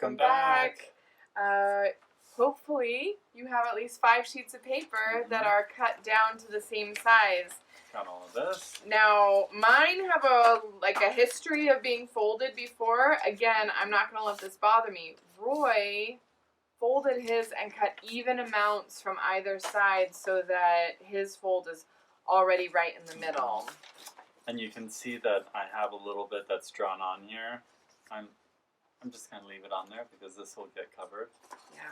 Welcome back. Hopefully you have at least 5 sheets of paper that are cut down to the same size. Got all of this. Now, mine have a history of being folded before. Again, I'm not going to let this bother me. Roy folded his and cut even amounts from either side so that his fold is already right in the middle. And you can see that I have a little bit that's drawn on here. I'm just going to leave it on there because this will get covered. Yeah,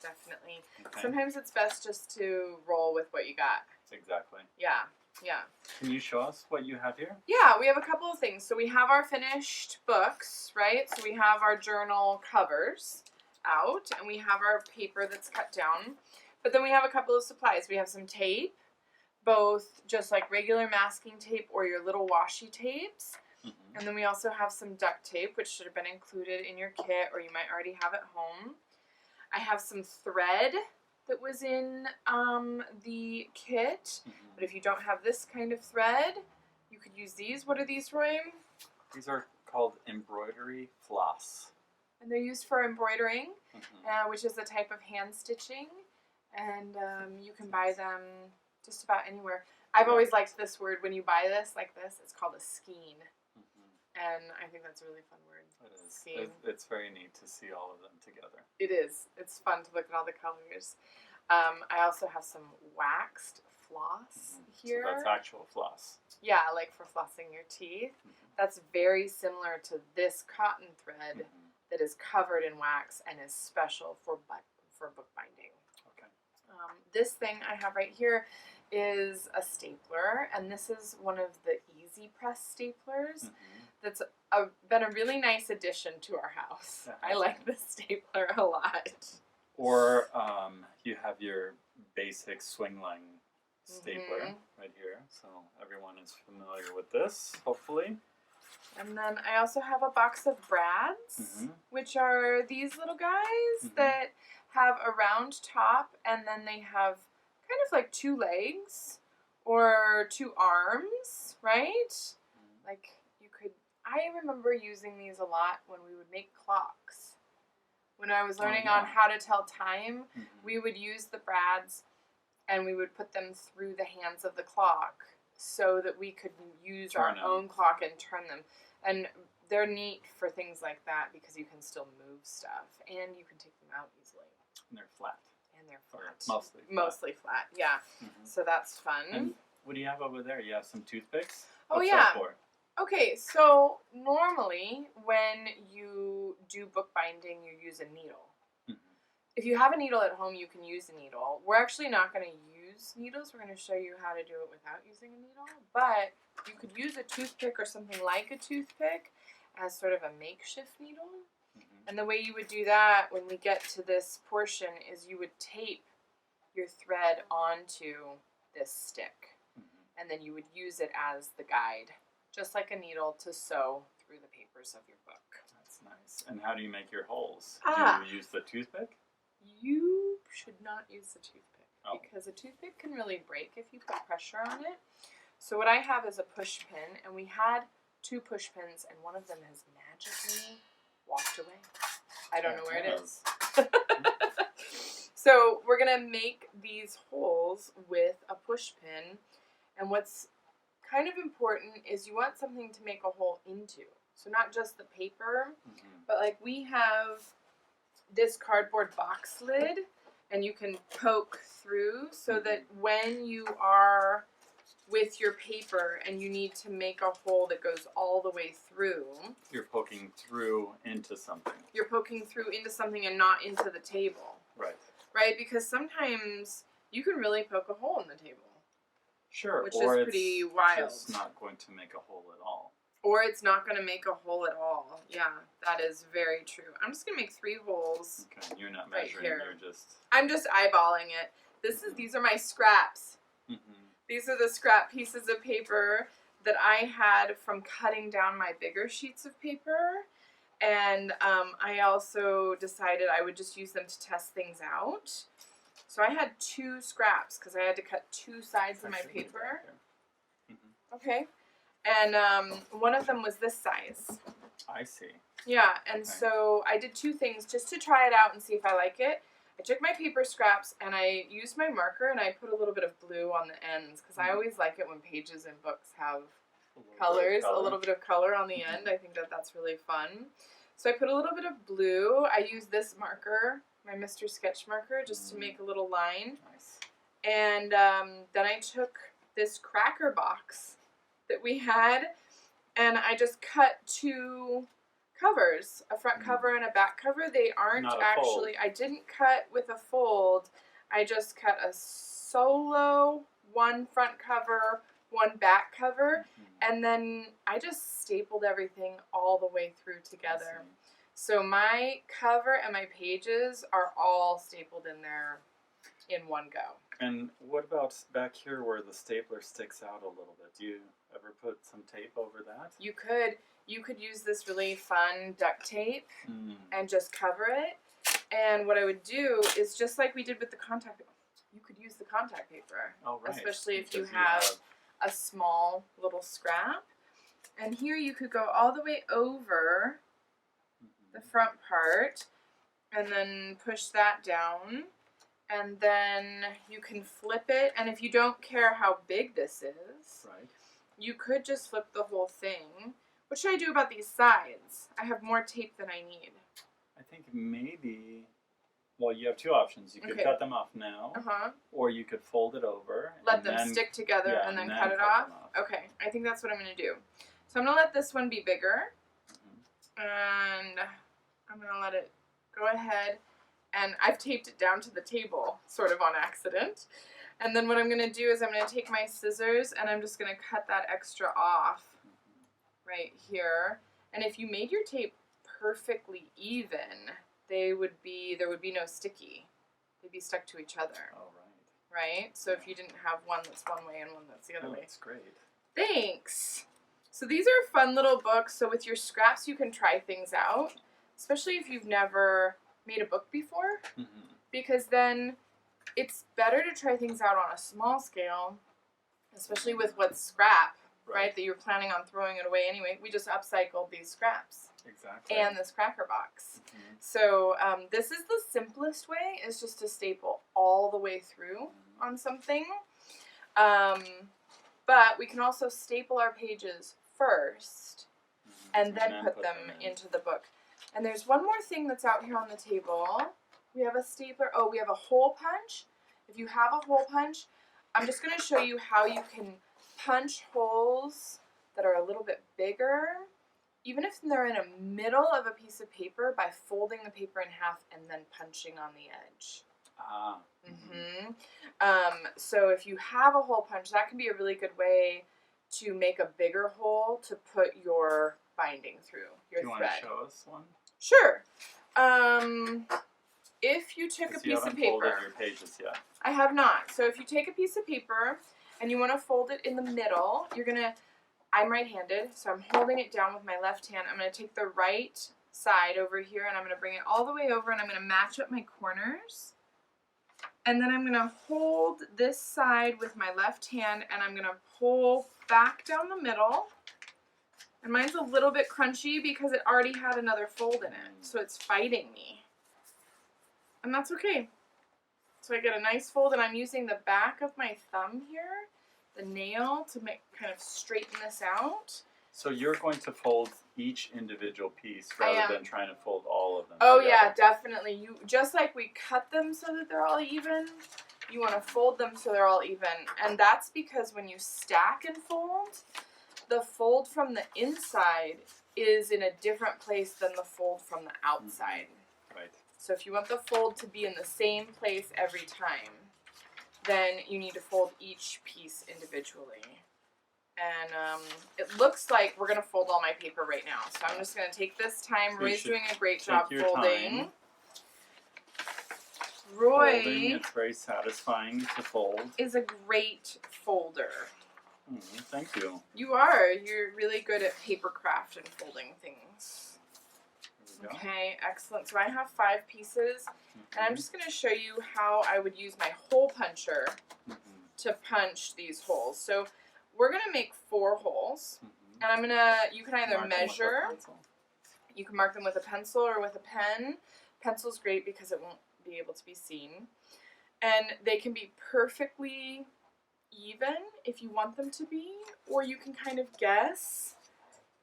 definitely. Okay. Sometimes it's best just to roll with what you got. Exactly. Yeah, yeah. Can you show us what you have here? Yeah, we have a couple of things. So we have our finished books, right? So we have our journal covers out, and we have our paper that's cut down. But then we have a couple of supplies. We have some tape, both just like regular masking tape or your little washi tapes. Mm-hmm. And then we also have some duct tape, which should have been included in your kit, or you might already have at home. I have some thread that was in the kit, mm-hmm. But if you don't have this kind of thread, you could use these. What are these, Roy? These are called embroidery floss. And they're used for embroidering, mm-hmm. Which is a type of hand stitching, and you can buy them just about anywhere. I've always liked this word. When you buy this, like this, it's called a skein. And I think that's a really fun word. It is. It's very neat to see all of them together. It is. It's fun to look at all the colors. I also have some waxed floss here. So that's actual floss. Yeah, like for flossing your teeth. Mm-hmm. That's very similar to this cotton thread that is covered in wax and is special for bookbinding. Okay. This thing I have right here is a stapler, and this is one of the Easy Press staplers. That's been a really nice addition to our house. I like this stapler a lot. Or you have your basic swingline stapler right here. So everyone is familiar with this, hopefully. And then I also have a box of brads, which are these little guys that have a round top, and then they have kind of like 2 legs or 2 arms, right? Like I remember using these a lot when we would make clocks. When I was learning on how to tell time, we would use the brads and we would put them through the hands of the clock so that we could use our own clock and turn them. And they're neat for things like that because you can still move stuff and you can take them out easily. And they're flat. Mostly flat, yeah. So that's fun. And what do you have over there? You have some toothpicks? What's that for? Okay, so normally when you do bookbinding, you use a needle. If you have a needle at home, you can use a needle. We're actually not going to use needles. We're going to show you how to do it without using a needle. But you could use a toothpick or something like a toothpick as sort of a makeshift needle. And the way you would do that when we get to this portion is you would tape your thread onto this stick. And then you would use it as the guide, just like a needle, to sew through the papers of your book. That's nice. And how do you make your holes? Do you use the toothpick? You should not use the toothpick because a toothpick can really break if you put pressure on it. So what I have is a push pin, and we had 2 push pins, and one of them has magically walked away. I don't know where it is. So we're going to make these holes with a push pin, and what's kind of important is you want something to make a hole into. So not just the paper, but like we have this cardboard box lid, and you can poke through so that when you are with your paper and you need to make a hole that goes all the way through. You're poking through into something. You're poking through into something and not into the table. Right. Right, because sometimes you can really poke a hole in the table. Sure, which is pretty wild. It's not going to make a hole at all. Or it's not going to make a hole at all. Yeah, that is very true. I'm just going to make 3 holes. Okay, you're not measuring. You're just. I'm just eyeballing it. These are my scraps. These are the scrap pieces of paper that I had from cutting down my bigger sheets of paper. And I also decided I would just use them to test things out. So I had 2 scraps because I had to cut 2 sides of my paper. Okay. And one of them was this size. I see. Yeah, and so I did 2 things just to try it out and see if I like it. I took my paper scraps and I used my marker and I put a little bit of blue on the ends because I always like it when pages in books have colors, a little bit of color on the end. I think that that's really fun. So I put a little bit of blue. I used this marker, my Mr. Sketch marker, just to make a little line. Nice. And then I took this cracker box that we had and I just cut 2 covers, a front cover and a back cover. They aren't actually, I didn't cut with a fold. I just cut a solo, 1 front cover, 1 back cover, and then I just stapled everything all the way through together. So my cover and my pages are all stapled in there in one go. And what about back here where the stapler sticks out a little bit? Do you ever put some tape over that? You could use this really fun duct tape and just cover it. And what I would do is just like we did with the contact paper, you could use the contact paper. Oh, right. Especially if you have a small little scrap. And here you could go all the way over the front part and then push that down. And then you can flip it. And if you don't care how big this is, you could just flip the whole thing. What should I do about these sides? I have more tape than I need. I think maybe, well, you have 2 options. You could cut them off now, or you could fold it over. Let them stick together and then cut it off? Okay, I think that's what I'm going to do. So I'm going to let this one be bigger. And I'm going to let it go ahead. And I've taped it down to the table, sort of on accident. And then what I'm going to do is I'm going to take my scissors and I'm just going to cut that extra off right here. And if you made your tape perfectly even, there would be no sticky. They'd be stuck to each other. Oh, right. So if you didn't have one that's one way and one that's the other way. That's great. Thanks. So these are fun little books. So with your scraps, you can try things out, especially if you've never made a book before, because then it's better to try things out on a small scale, especially with what's scrap, right? That you're planning on throwing it away anyway. We just upcycled these scraps. Exactly. And this cracker box. So this is the simplest way, is just to staple all the way through on something. But we can also staple our pages first and then put them into the book. And there's one more thing that's out here on the table. We have a stapler. Oh, we have a hole punch. If you have a hole punch, I'm just going to show you how you can punch holes that are a little bit bigger, even if they're in the middle of a piece of paper, by folding the paper in half and then punching on the edge. So if you have a hole punch, that can be a really good way to make a bigger hole to put your binding through, your thread. Do you want to show us one? Sure. If you took a piece of paper. You haven't folded your pages yet. I have not. So if you take a piece of paper and you want to fold it in the middle, you're going to, I'm right-handed, so I'm holding it down with my left hand. I'm going to take the right side over here and I'm going to bring it all the way over and I'm going to match up my corners. And then I'm going to hold this side with my left hand and I'm going to pull back down the middle. And mine's a little bit crunchy because it already had another fold in it, so it's fighting me. And that's okay. So I get a nice fold, and I'm using the back of my thumb here, the nail, to kind of straighten this out. So you're going to fold each individual piece rather than trying to fold all of them together. Yeah, definitely. You just like we cut them so that they're all even, you want to fold them so they're all even. And that's because when you stack and fold, the fold from the inside is in a different place than the fold from the outside. Right. So if you want the fold to be in the same place every time, then you need to fold each piece individually. And it looks like we're going to fold all my paper right now. So I'm just going to take this time. Roy's doing a great job folding. Roy it's very satisfying to fold. Is a great folder. Thank you. You are. You're really good at paper craft and folding things. Okay, excellent. So I have 5 pieces, and I'm just going to show you how I would use my hole puncher to punch these holes. So we're going to make 4 holes, and I'm going to, you can either measure, You can mark them with a pencil or with a pen. Pencil's great because it won't be able to be seen. And they can be perfectly even if you want them to be, or you can kind of guess.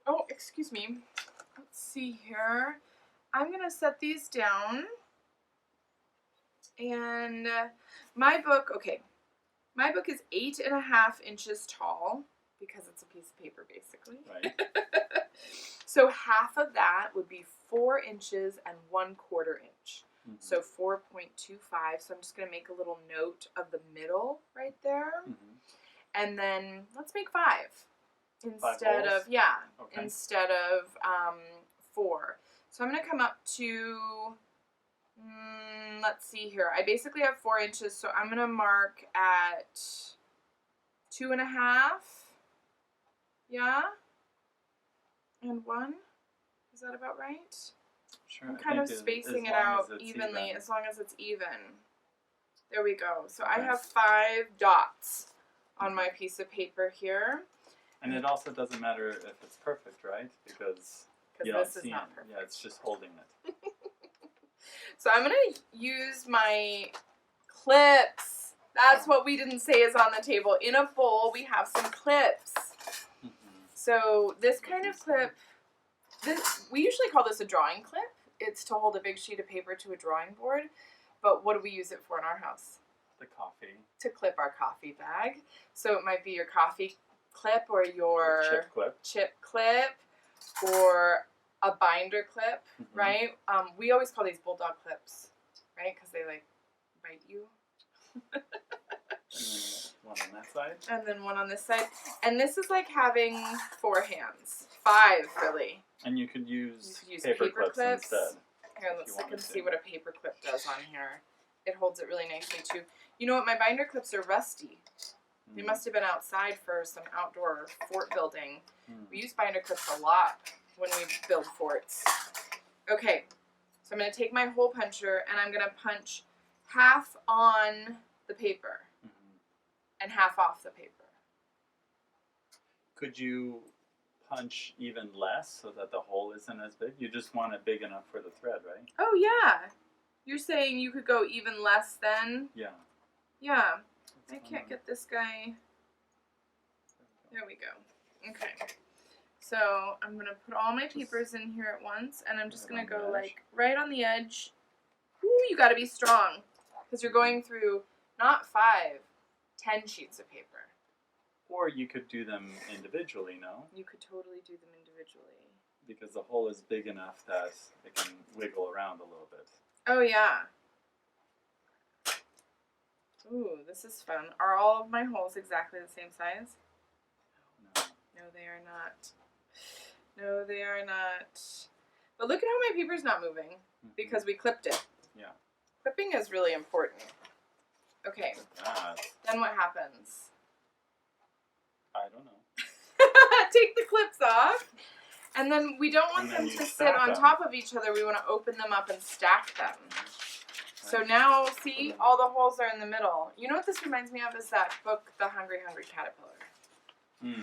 Oh, excuse me. Let's see here. I'm going to set these down. And my book is 8.5 inches tall because it's a piece of paper basically. Right. So half of that would be 4 inches and 1/4 inch. Mm-hmm. So 4.25. So I'm just going to make a little note of the middle right there. Mm-hmm. And then let's make 5 instead of, okay. Instead of 4. So I'm going to come up to, let's see here. I basically have 4 inches, so I'm going to mark at 2.5. Yeah? And 1. Is that about right? Sure. I'm kind of spacing it out evenly, as long as it's even. There we go. So okay. I have 5 dots on my piece of paper here. And it also doesn't matter if it's perfect, right? Because this is not perfect. Yeah, it's just holding it. So I'm going to use my clips. That's what we didn't say is on the table. In a bowl, we have some clips. Mm-hmm. So this kind of clip, we usually call this a drawing clip. It's to hold a big sheet of paper to a drawing board. But what do we use it for in our house? The coffee. To clip our coffee bag. So it might be your coffee clip or your chip clip or a binder clip, mm-hmm. right? We always call these bulldog clips, right? Because they like bite you. And then one on that side. And then one on this side. And this is like having 4 hands. 5, really. And you could use paper clips instead. Here, let's look and see what a paper clip does on here. It holds it really nicely too. You know what? My binder clips are rusty. They must have been outside for some outdoor fort building. We use binder clips a lot when we build forts. Okay, so I'm going to take my hole puncher and I'm going to punch half on the paper and half off the paper. Could you punch even less so that the hole isn't as big? You just want it big enough for the thread, right? Oh, yeah. You're saying you could go even less then? Yeah. Yeah. I can't get this guy. There we go. Okay. So I'm going to put all my papers in here at once, and I'm just going to go like right on the edge. Ooh, you got to be strong because you're going through not 5, 10 sheets of paper. Or you could do them individually, no? You could totally do them individually. Because the hole is big enough that it can wiggle around a little bit. Oh, yeah. Ooh, this is fun. Are all of my holes exactly the same size? No. No, they are not. No, they are not. But look at how my paper's not moving because we clipped it. Yeah. Clipping is really important. Okay. Then what happens? I don't know. Take the clips off. And then we don't want them to sit on top of each other. We want to open them up and stack them. So now, see, all the holes are in the middle. You know what this reminds me of is that book, The Hungry Hungry Caterpillar.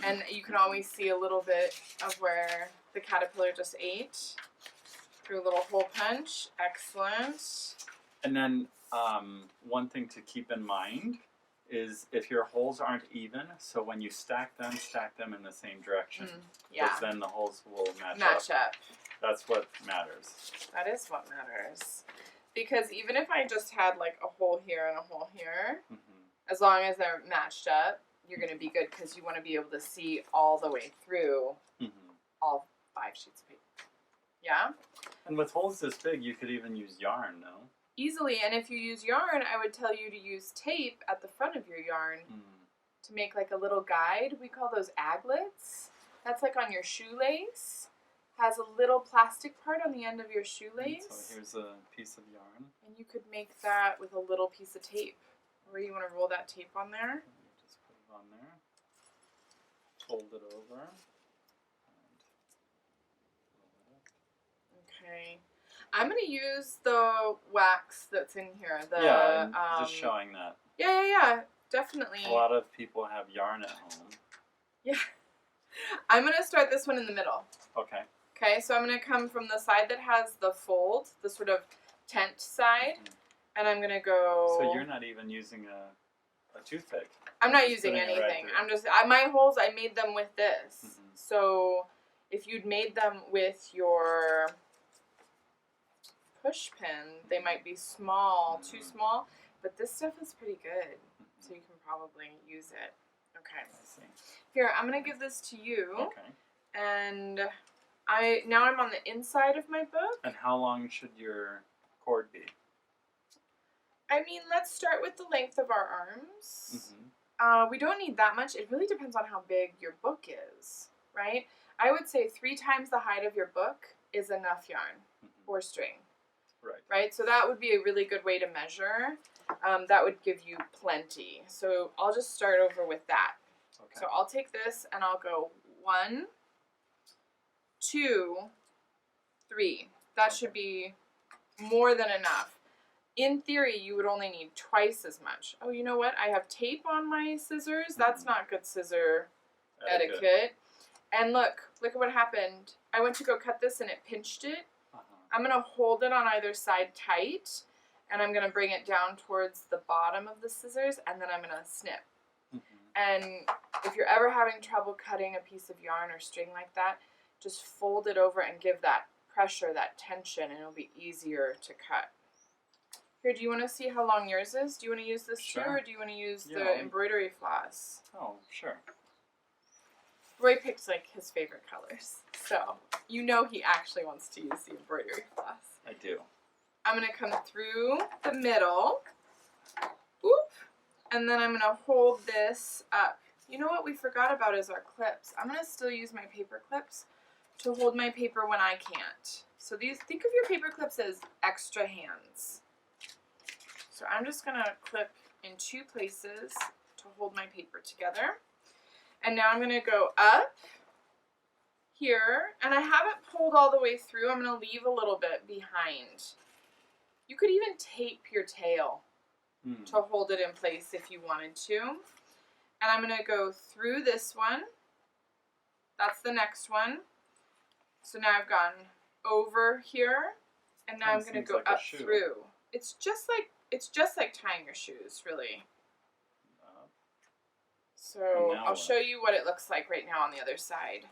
And you can always see a little bit of where the caterpillar just ate through a little hole punch. Excellent. And then one thing to keep in mind is if your holes aren't even, so when you stack them in the same direction. Yeah. Because then the holes will match up. That's what matters. That is what matters. Because even if I just had like a hole here and a hole here, as long as they're matched up, you're going to be good because you want to be able to see all the way through all 5 sheets of paper. Yeah? And with holes this big, you could even use yarn, no? Easily. And if you use yarn, I would tell you to use tape at the front of your yarn to make like a little guide. We call those aglets. That's like on your shoelace. Has a little plastic part on the end of your shoelace. So here's a piece of yarn. And you could make that with a little piece of tape. Or you want to roll that tape on there. Just put it on there. Fold it over. Okay. I'm going to use the wax that's in here. Just showing that. Yeah. Definitely. A lot of people have yarn at home. Yeah. I'm going to start this one in the middle. Okay. Okay, so I'm going to come from the side that has the fold, the sort of tent side, and I'm going to go... So you're not even using a toothpick. I'm not using anything. I'm just... my holes, I made them with this. So if you'd made them with your push pin, they might be small, too small, but this stuff is pretty good, so you can probably use it. Okay. I see. Here, I'm going to give this to you. Okay. And now I'm on the inside of my book. And how long should your cord be? I mean, let's start with the length of our arms. We don't need that much. It really depends on how big your book is, right? I would say 3 times the height of your book is enough yarn or string. Right? So that would be a really good way to measure. That would give you plenty. So I'll just start over with that. Okay. So I'll take this and I'll go 1, 2, 3. That should be more than enough. In theory, you would only need twice as much. Oh, you know what? I have tape on my scissors. That's not good scissor etiquette. And look at what happened. I went to go cut this and it pinched it. I'm going to hold it on either side tight, and I'm going to bring it down towards the bottom of the scissors, and then I'm going to snip. And if you're ever having trouble cutting a piece of yarn or string like that, just fold it over and give that pressure, that tension, and it'll be easier to cut. Here, do you want to see how long yours is? Do you want to use this too, or do you want to use the embroidery floss? Oh, sure. Roy picked like his favorite colors, so you know he actually wants to use the embroidery floss. I do. I'm going to come through the middle, whoop, and then I'm going to hold this up. You know what we forgot about is our clips. I'm going to still use my paper clips to hold my paper when I can't. So these, think of your paper clips as extra hands. So I'm just going to clip in 2 places to hold my paper together. And now I'm going to go up here, and I haven't pulled all the way through. I'm going to leave a little bit behind. You could even tape your tail to hold it in place if you wanted to. And I'm going to go through this one. That's the next one. So now I've gone over here, and now I'm going to go up through. It's just like tying your shoes, really. So I'll show you what it looks like right now on the other side.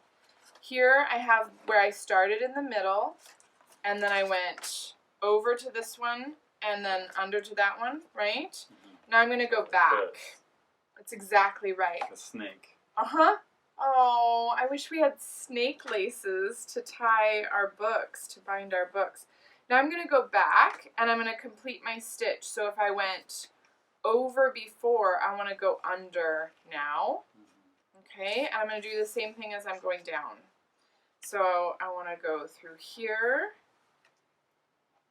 Here I have where I started in the middle, and then I went over to this one, and then under to that one, right? Now I'm going to go back. That's exactly right. Like a snake. Uh-huh. Oh, I wish we had snake laces to tie our books, to bind our books. Now I'm going to go back, and I'm going to complete my stitch. So if I went over before, I want to go under now. Okay, and I'm going to do the same thing as I'm going down. So I want to go through here,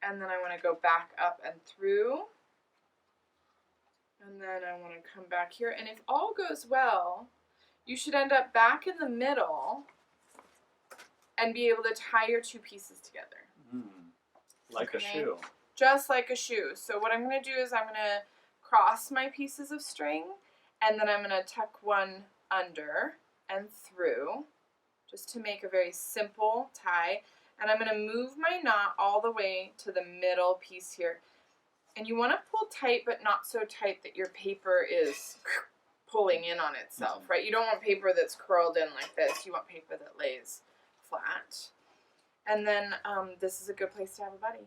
and then I want to go back up and through, and then I want to come back here. And if all goes well, you should end up back in the middle and be able to tie your 2 pieces together. Like a shoe. Just like a shoe. So what I'm going to do is I'm going to cross my pieces of string, and then I'm going to tuck one under and through, just to make a very simple tie. And I'm going to move my knot all the way to the middle piece here. And you want to pull tight, but not so tight that your paper is pulling in on itself, right? You don't want paper that's curled in like this. You want paper that lays flat. And then this is a good place to have a buddy.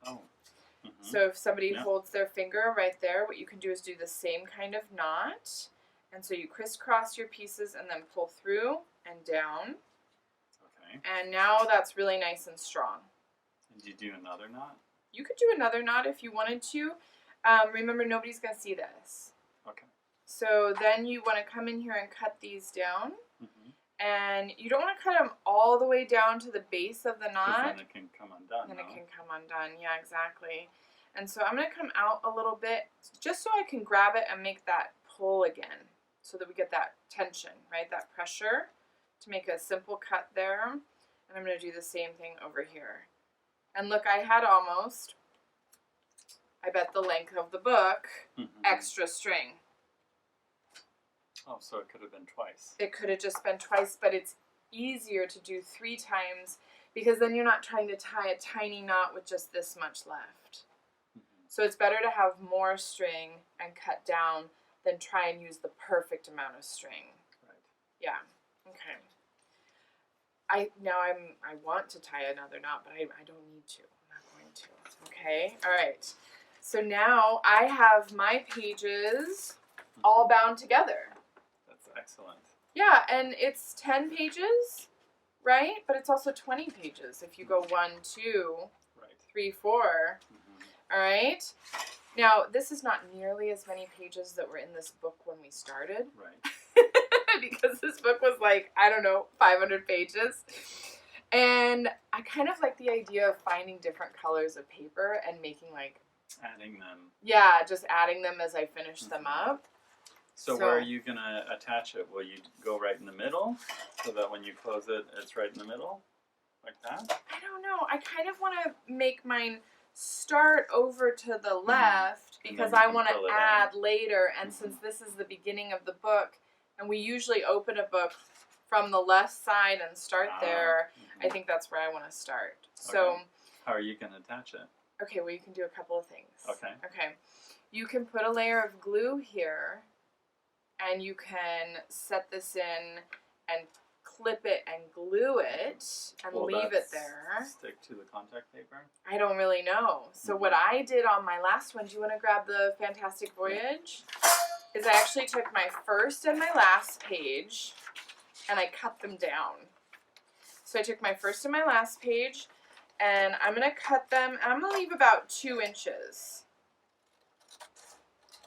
Oh. So if somebody holds their finger right there, what you can do is do the same kind of knot. And so you crisscross your pieces and then pull through and down. Okay. And now that's really nice and strong. And do you do another knot? You could do another knot if you wanted to. Remember, nobody's going to see this. Okay. So then you want to come in here and cut these down. And you don't want to cut them all the way down to the base of the knot. Then it can come undone. Then it can come undone. Yeah, exactly. And so I'm going to come out a little bit just so I can grab it and make that pull again, so that we get that tension, right? That pressure to make a simple cut there. And I'm going to do the same thing over here. And look, I had almost, I bet the length of the book, extra string. Oh, so it could have been twice. It could have just been twice, but it's easier to do 3 times because then you're not trying to tie a tiny knot with just this much left. So it's better to have more string and cut down than try and use the perfect amount of string. Right. Yeah. Okay. I want to tie another knot, but I don't need to. I'm not going to. Okay. All right. So now I have my pages all bound together. That's excellent. Yeah, and it's 10 pages, right? But it's also 20 pages if you go 1, 2, Right. 3, 4. All right. Now, this is not nearly as many pages that were in this book when we started. Right. Because this book was like, I don't know, 500 pages. And I kind of like the idea of finding different colors of paper and making like... Adding them. Yeah, just adding them as I finish them up. So where are you going to attach it? Will you go right in the middle so that when you close it, it's right in the middle? Like that? I don't know. I kind of want to make mine start over to the left because I want to add later. And since this is the beginning of the book, and we usually open a book from the left side and start there, I think that's where I want to start. So, how are you going to attach it? Okay, well, you can do a couple of things. Okay. You can put a layer of glue here, and you can set this in and clip it and glue it and leave it there. Stick to the contact paper? I don't really know. So what I did on my last one, do you want to grab the Fantastic Voyage? Is I actually took my first and my last page and I cut them down. So I took my first and my last page and I'm going to cut them, and I'm going to leave about 2 inches.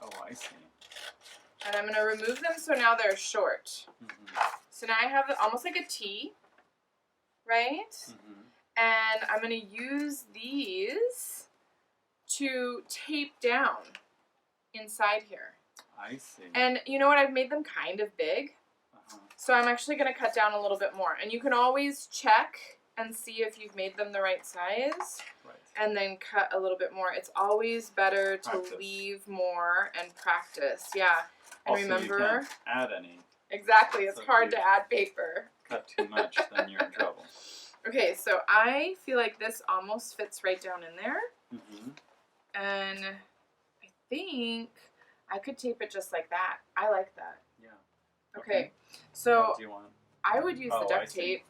Oh, I see. And I'm going to remove them so now they're short. So now I have almost like a T, right? And I'm going to use these to tape down inside here. I see. And you know what? I've made them kind of big. So I'm actually going to cut down a little bit more. And you can always check and see if you've made them the right size. Right. And then cut a little bit more. It's always better to leave more and practice. Yeah. And also, remember, you can't add any. Exactly. It's hard to add paper. Cut too much, then you're in trouble. Okay, so I feel like this almost fits right down in there. And I think I could tape it just like that. I like that. Yeah. Okay, so what do you want? I would use the duct tape.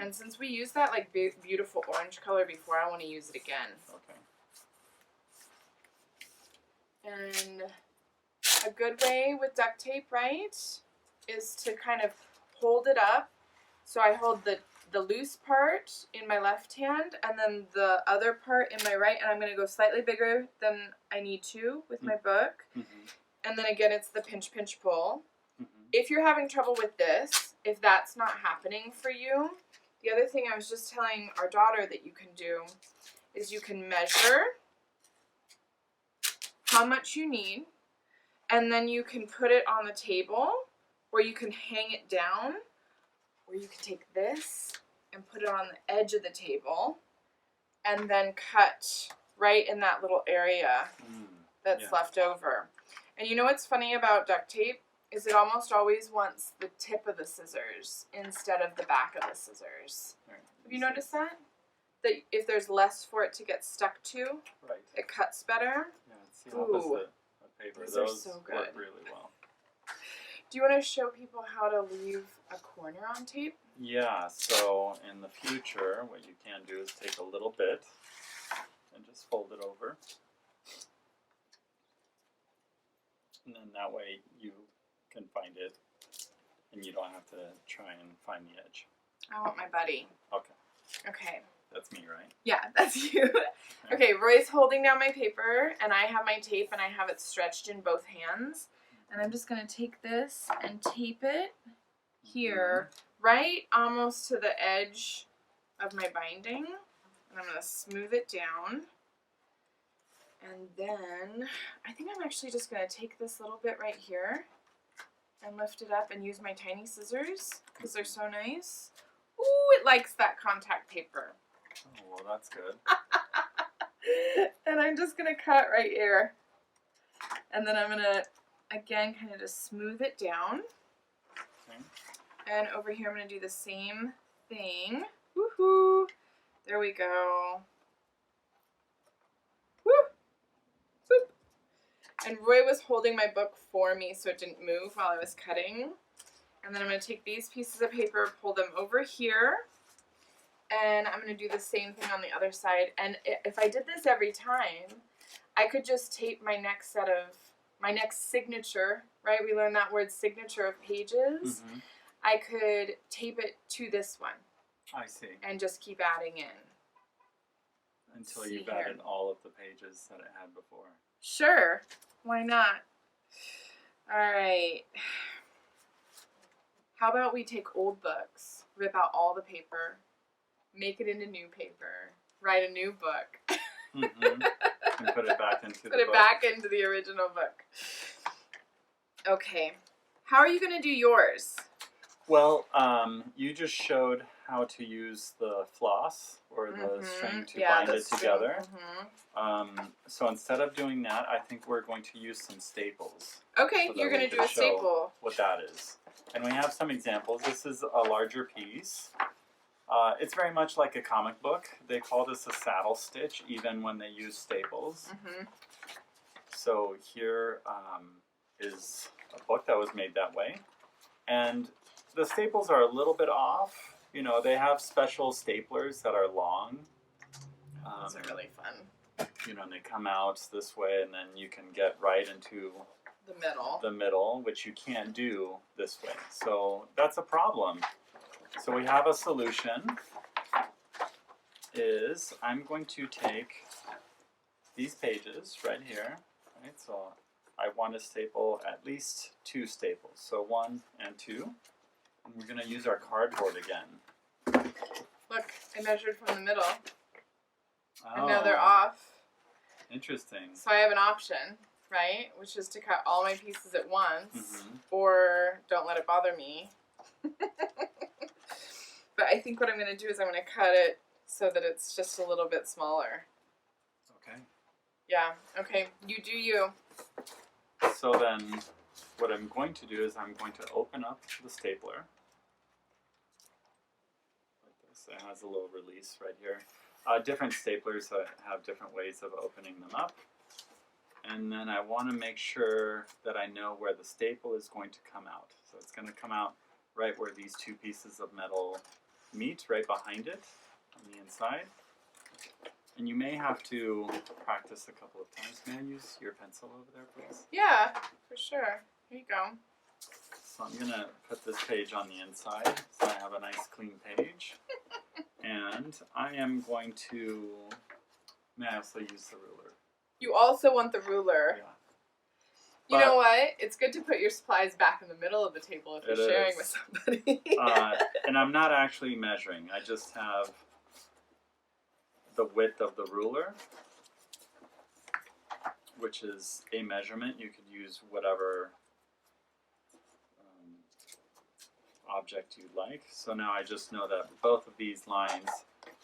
And since we used that like beautiful orange color before, I want to use it again. Okay. And a good way with duct tape, right, is to kind of hold it up. So I hold the loose part in my left hand and then the other part in my right, and I'm going to go slightly bigger than I need to with my book. And then again, it's the pinch, pinch, pull. If you're having trouble with this, if that's not happening for you, the other thing I was just telling our daughter that you can do is you can measure how much you need, and then you can put it on the table, or you can hang it down, or you can take this and put it on the edge of the table, and then cut right in that little area that's left over. And you know what's funny about duct tape? Is it almost always wants the tip of the scissors instead of the back of the scissors. Have you noticed that? That if there's less for it to get stuck to, it cuts better? Yeah, it's the opposite of paper. These Those are so good. work really well. Do you want to show people how to leave a corner on tape? Yeah, so in the future, what you can do is take a little bit and just fold it over. And then that way you can find it and you don't have to try and find the edge. I want my buddy. Okay. Okay. That's me, right? Yeah, that's you. Okay, Roy's holding down my paper and I have my tape and I have it stretched in both hands. And I'm just going to take this and tape it here, right almost to the edge of my binding. And I'm going to smooth it down. And then I think I'm actually just going to take this little bit right here and lift it up and use my tiny scissors because they're so nice. Ooh, it likes that contact paper. Oh, well, that's good. And I'm just going to cut right here. And then I'm going to, again, kind of just smooth it down. Okay. And over here I'm going to do the same thing. Woohoo! There we go. Woo! Boop. And Roy was holding my book for me so it didn't move while I was cutting. And then I'm going to take these pieces of paper, pull them over here. And I'm going to do the same thing on the other side. And if I did this every time, I could just tape my next signature, right? We learned that word signature of pages. Mm-hmm. I could tape it to this one. I see. And just keep adding in. Until you've added all of the pages that it had before. Sure. Why not? All right. How about we take old books, rip out all the paper, make it into new paper, write a new book. Mm-hmm. And put it back into the book. Put it back into the original book. Okay. How are you going to do yours? Well, you just showed how to use the floss or the string to bind it together. So instead of doing that, I think we're going to use some staples. Okay, so you're going to do a staple. What that is. And we have some examples. This is a larger piece. It's very much like a comic book. They call this a saddle stitch even when they use staples. So here is a book that was made that way. And the staples are a little bit off. You know, they have special staplers that are long. Those are really fun. You know, and they come out this way, and then you can get right into the middle, which you can't do this way. So that's a problem. So we have a solution. Is I'm going to take these pages right here. Right, so I want to staple at least 2 staples. So 1 and 2. And we're going to use our cardboard again. Look, I measured from the middle. Oh, And now they're off. Interesting. So I have an option, right? Which is to cut all my pieces at once. Or don't let it bother me. But I think what I'm going to do is I'm going to cut it so that it's just a little bit smaller. Okay. Yeah, okay. You do you. So then what I'm going to do is I'm going to open up the stapler. Like this. It has a little release right here. Different staplers have different ways of opening them up. And then I want to make sure that I know where the staple is going to come out. So it's going to come out right where these 2 pieces of metal meet, right behind it on the inside. And you may have to practice a couple of times. May I use your pencil over there, please? Yeah, for sure. Here you go. So I'm going to put this page on the inside so I have a nice clean page. And I am going to, may I also use the ruler? You also want the ruler. Yeah. You know what? It's good to put your supplies back in the middle of the table if you're sharing with somebody. And I'm not actually measuring. I just have the width of the ruler, which is a measurement. You could use whatever object you'd like. So now I just know that both of these lines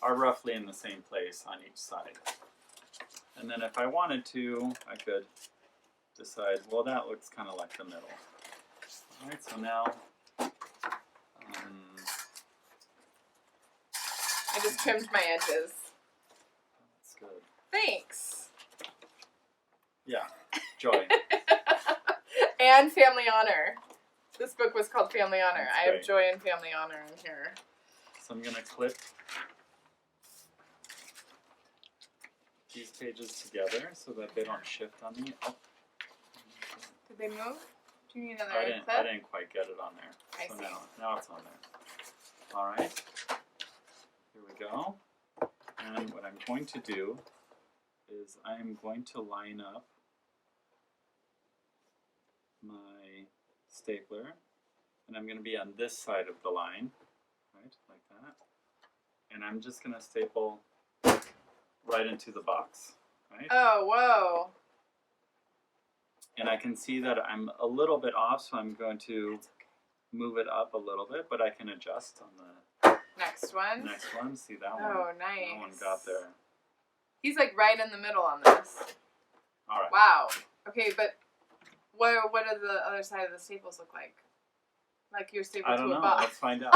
are roughly in the same place on each side. And then if I wanted to, I could decide, well, that looks kind of like the middle. All right, so now I just trimmed my edges. That's good. Thanks. Yeah, joy. And family honor. This book was called Family Honor. That's I have great. joy and family honor in here. So I'm going to clip these pages together so that they don't shift on me. Oh. Did they move? Do you need another I clip? didn't quite get it on there. I So see. now it's on there. All right. Here we go. And what I'm going to do is I'm going to line up my stapler, and I'm going to be on this side of the line, right, like that. And I'm just going to staple right into the box, right? Oh, whoa. And I can see that I'm a little bit off, so I'm going to move it up a little bit, but I can adjust on the Next one. next one. See that one? Oh, nice. That one got there. He's like right in the middle on this. All right. Wow. Okay, but what do the other side of the staples look like? Like you're stapled I to don't a know. box. Let's find out.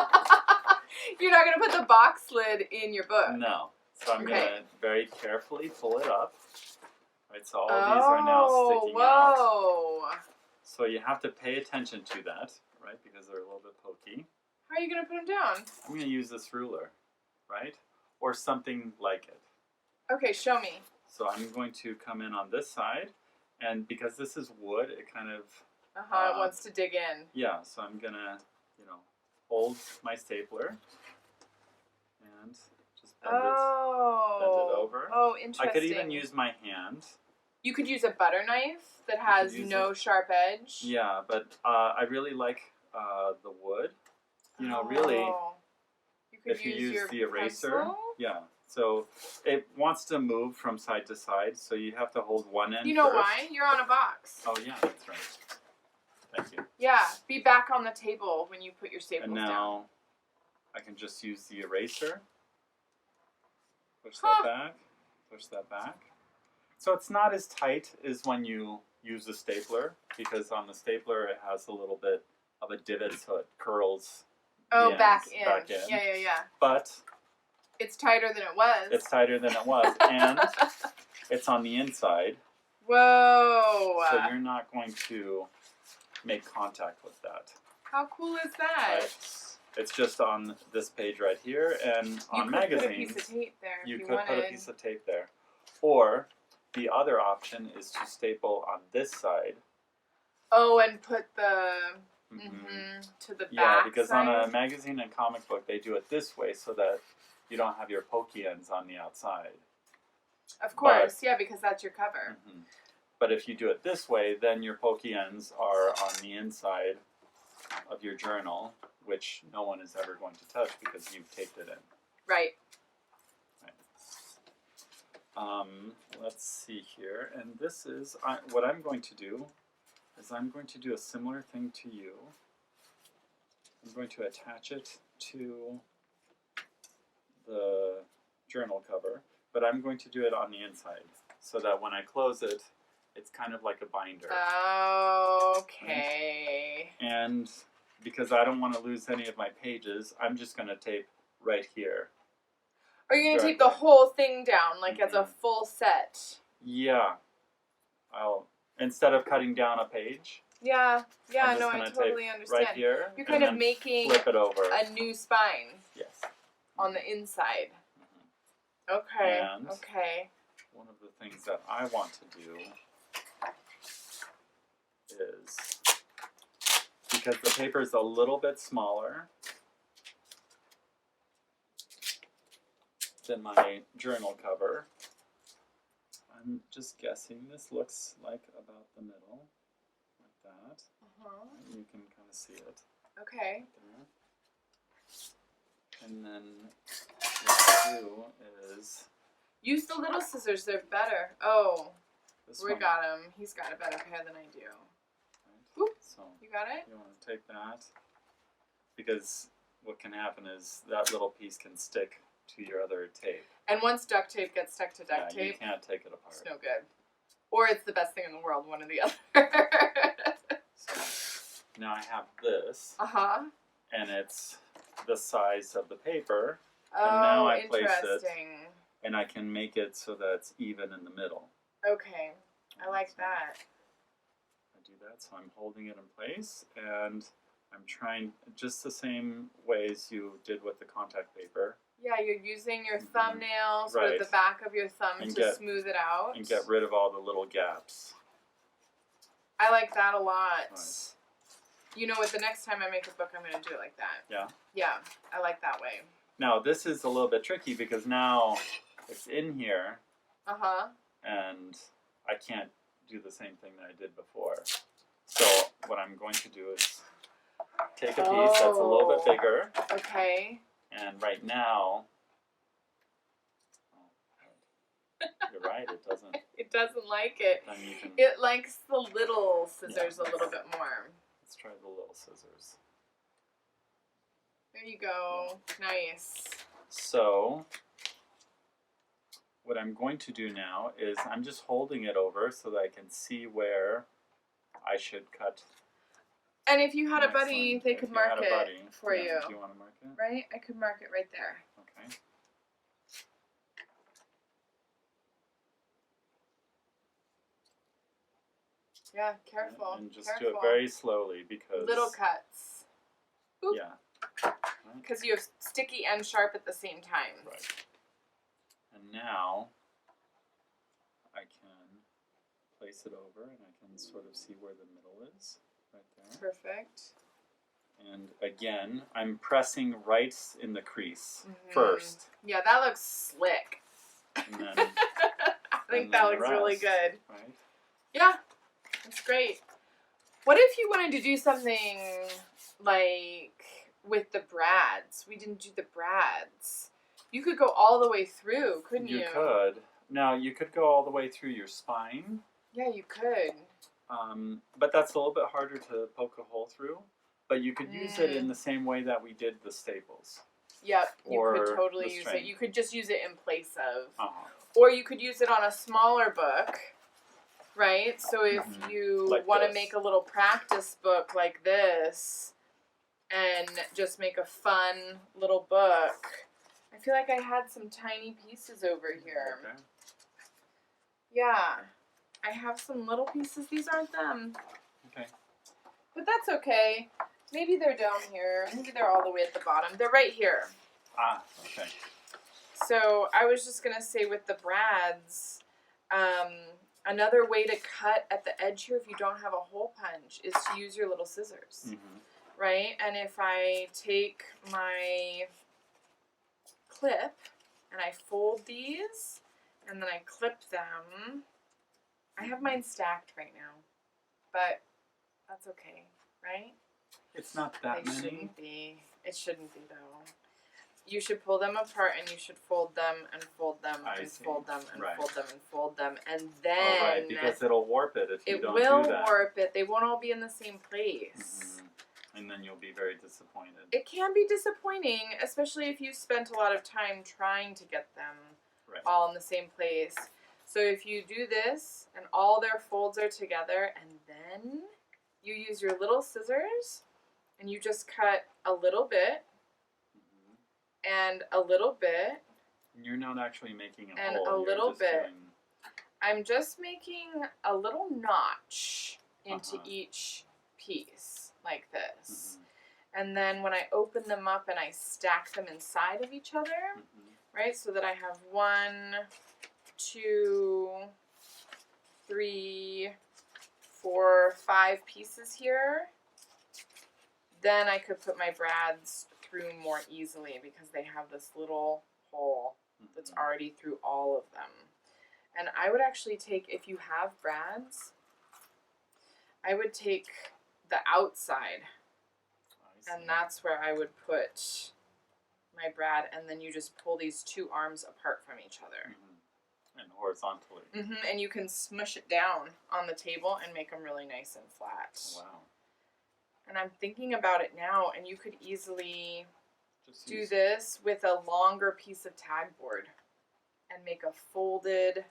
You're not going to put the box lid in your book. No. So I'm Okay. going to very carefully pull it up. Right, so all these are now sticking out. Whoa. So you have to pay attention to that, right, because they're a little bit pokey. How are you going to put them down? I'm going to use this ruler, right, or something like it. Okay, show me. So I'm going to come in on this side, and because this is wood, it kind of... It wants to dig in. Yeah, so I'm going to, hold my stapler and just bend it over. Oh, interesting. I could even use my hand. You could use a butter knife that has no sharp edge. Yeah, but I really like the wood. Really, You could if you use your the eraser, pencil? yeah. So it wants to move from side to side, so you have to hold one end. You know first. why? You're on a box. Oh yeah, that's right. Thank you. Yeah, be back on the table when you put your staples And down. now I can just use the eraser. Push that back. Push that back. So it's not as tight as when you use the stapler, because on the stapler it has a little bit of a divot, so it curls. Oh, back in. Yeah. But it's tighter than it was. It's tighter than it was, and it's on the inside. Whoa! So you're not going to make contact with that. How cool is that? Right? It's just on this page right here, and on magazines, put a piece of tape there. You could put a piece of tape there, or the other option is to staple on this side. Oh, and put the to the back. Yeah, because side? on a magazine and comic book, they do it this way so that you don't have your pokey ends on the outside. Of course, yeah, because that's your cover. But if you do it this way, then your pokey ends are on the inside of your journal, which no one is ever going to touch because you've taped it in. Right. Let's see here, and this is what I'm going to do. Is I'm going to do a similar thing to you. I'm going to attach it to the journal cover, but I'm going to do it on the inside so that when I close it, it's kind of like a binder. Okay. And because I don't want to lose any of my pages, I'm just going to tape right here. Are you going to tape the whole thing down, like as a full set? Yeah. Instead of cutting down a page. Yeah, I totally understand. Right here. You're kind of making flip it over. a new spine. Yes. On the inside. Okay. And one of the things that I want to do is, because the paper is a little bit smaller than my journal cover, I'm just guessing this looks like about the middle, like that. You can kind of see it. Okay. Right there. And then what I do is... Use the little scissors, they're better. Oh, we one. got him. He's got a better pair than I do. Right. Oop. So you got it? You want to take that, because what can happen is that little piece can stick to your other tape. And once duct tape gets stuck to duct tape, you can't take it apart. It's no good. Or it's the best thing in the world, one or the other. So now I have this. And it's the size of the paper. Oh, and now I place interesting. it. And I can make it so that it's even in the middle. Okay. I like that. I do that, so I'm holding it in place, and I'm trying just the same ways you did with the contact paper. Yeah, you're using your thumbnails Right. or the back of your thumb And to smooth it out. And get rid of all the little gaps. I like that a lot. Right. You know what, the next time I make a book, I'm going to do it like that. Yeah? Yeah, I like that way. Now, this is a little bit tricky because now it's in here. And I can't do the same thing that I did before. So what I'm going to do is take a piece that's a little bit bigger. Okay. And right now, you're right, it doesn't. It doesn't like it. Then you can, It likes the little scissors a little bit more. let's try the little scissors. There you go. Nice. So what I'm going to do now is I'm just holding it over so that I can see where I should cut And if you had a buddy, Excellent. they If could you mark had a it buddy, for yeah, you. Do you want to mark it? Right? I could mark it right there. Okay. Yeah, careful. And just careful. do it very slowly because... Little cuts. Oop. Yeah. Because you have sticky and sharp at the same time. Right. And now I can place it over and I can sort of see where the middle is. Right there. Perfect. And again, I'm pressing right in the crease first. Yeah, that looks slick. And then, I think that looks really good. Right? Yeah, that's great. What if you wanted to do something like with the brads? We didn't do the brads. You could go all the way through, couldn't you? You could. Now, you could go all the way through your spine. Yeah, you could. But that's a little bit harder to poke a hole through. But you could use it in the same way that we did the staples. Yep, you Or could totally the use string. it. You could just use it in place of. Uh-huh. Or you could use it on a smaller book, right? So if you Like want to this. make a little practice book like this and just make a fun little book. I feel like I had some tiny pieces over here. Okay. Yeah, I have some little pieces. These aren't them. Okay. But that's okay. Maybe they're down here. Maybe they're all the way at the bottom. They're right here. Ah, okay. So I was just going to say with the brads, another way to cut at the edge here if you don't have a hole punch is to use your little scissors. Mm-hmm. Right? And if I take my clip and I fold these and then I clip them, I have mine stacked right now. But that's okay, right? It's not that They many. shouldn't be. It shouldn't be, though. You should pull them apart and you should fold them and fold them I and see. fold them and Right. fold them and fold them. And then Oh, right, because it'll warp it if you it don't will do that. warp it. They won't all be in the same place. Mm-hmm. And then you'll be very disappointed. It can be disappointing, especially if you spent a lot of time trying to get them Right. all in the same place. So if you do this and all their folds are together and then you use your little scissors and you just cut a little bit and a little bit. You're not actually making a And hole. a you're little just bit. doing- I'm just making a little notch into each piece like this. And then when I open them up and I stack them inside of each other, right, so that I have 1, 2, 3, 4, 5 pieces here, then I could put my brads through more easily because they have this little hole that's already through all of them. And I would actually take, if you have brads, I would take the outside, and that's where I would put my brad, and then you just pull these two arms apart from each other. And horizontally. And you can smush it down on the table and make them really nice and flat. Wow. And I'm thinking about it now, and you could easily Just do use- this with a longer piece of tag board and make a folded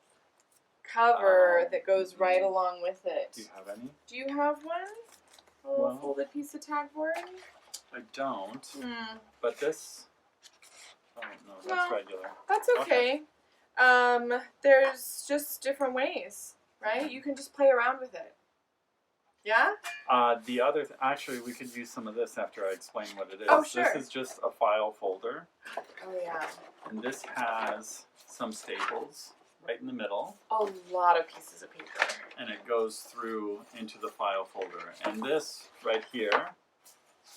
cover that goes right along with it. Do you have any? Do you have one? A little Well- folded piece of tag board? I don't. Hmm. But this... Oh, no, that's No. regular. That's okay. There's just different ways, right? You can just play around with it. Yeah? The other... actually, we could use some of this after I explain what it is. Oh, sure. This is just a file folder. Oh, yeah. And this has some staples right in the middle. A lot of pieces of paper. And it goes through into the file folder. And this right here,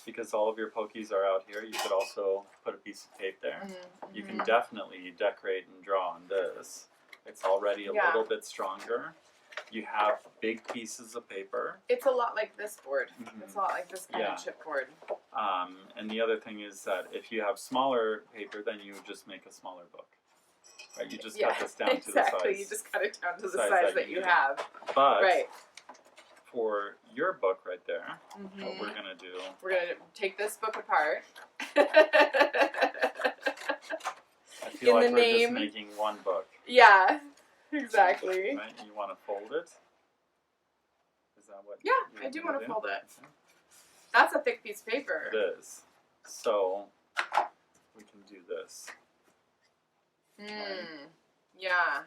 because all of your pokies are out here, you could also put a piece of tape there. You can definitely decorate and draw on this. It's already a little bit stronger. You have big pieces of paper. It's a lot like this board. It's a lot like this kind of chipboard. And the other thing is that if you have smaller paper, then you would just make a smaller book. Right? You just cut this down to the size. Exactly. You just cut it down to the size that you have. But Right. for your book right there, what we're going to do... We're going to take this book apart. I feel like the we're name. just making one book. Yeah, exactly. Right? You want to fold it? Is that what? Yeah, you I do wanna want to fold it. Okay. That's a thick piece of paper. It is. So we can do this. Yeah.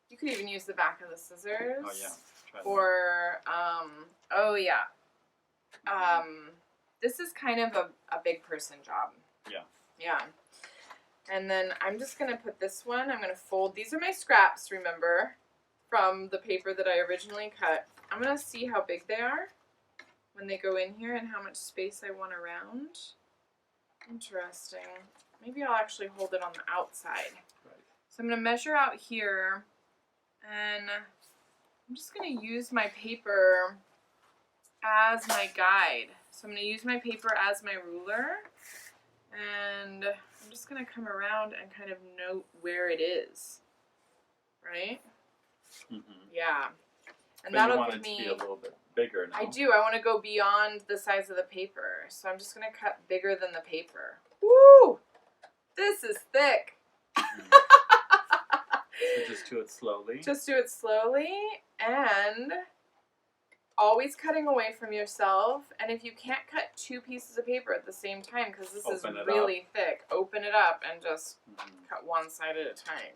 You could even use the back of the scissors. Oh yeah. Try that. Or oh yeah. This is kind of a big person job. Yeah. Yeah. And then I'm just gonna put this one. I'm gonna fold. These are my scraps, remember, from the paper that I originally cut. I'm gonna see how big they are when they go in here and how much space I want around. Interesting. Maybe I'll actually hold it on the outside. Right. So I'm going to measure out here, and I'm just going to use my paper as my guide. So I'm going to use my paper as my ruler, and I'm just going to come around and kind of note where it is. Right? Yeah. And But that'll you want give it to me... be a little bit bigger now. I do. I want to go beyond the size of the paper. So I'm just going to cut bigger than the paper. Woo! This is thick. So just do it slowly. Just do it slowly and always cutting away from yourself. And if you can't cut two pieces of paper at the same time, because this is really thick, open it up and just cut one side at a time.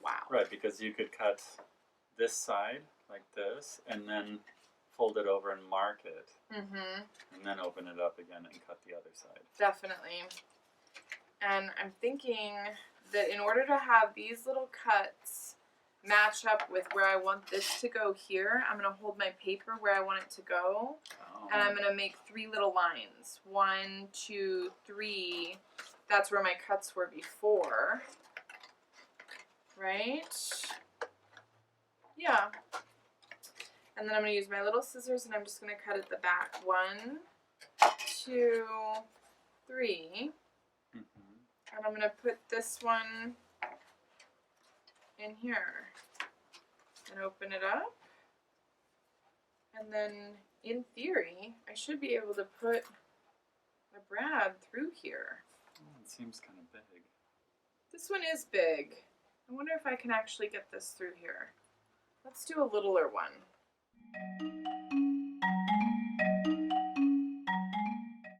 Wow. Right, because you could cut this side like this and then fold it over and mark it. And then open it up again and cut the other side. Definitely. And I'm thinking that in order to have these little cuts match up with where I want this to go here, I'm going to hold my paper where I want it to go. And I'm going to make 3 little lines. 1, 2, 3. That's where my cuts were before. Right? Yeah. And then I'm going to use my little scissors and I'm just going to cut at the back. 1, 2, 3. And I'm going to put this one in here and open it up. And then, in theory, I should be able to put a brad through here. Oh, it seems kind of big. This one is big. I wonder if I can actually get this through here. Let's do a littler one.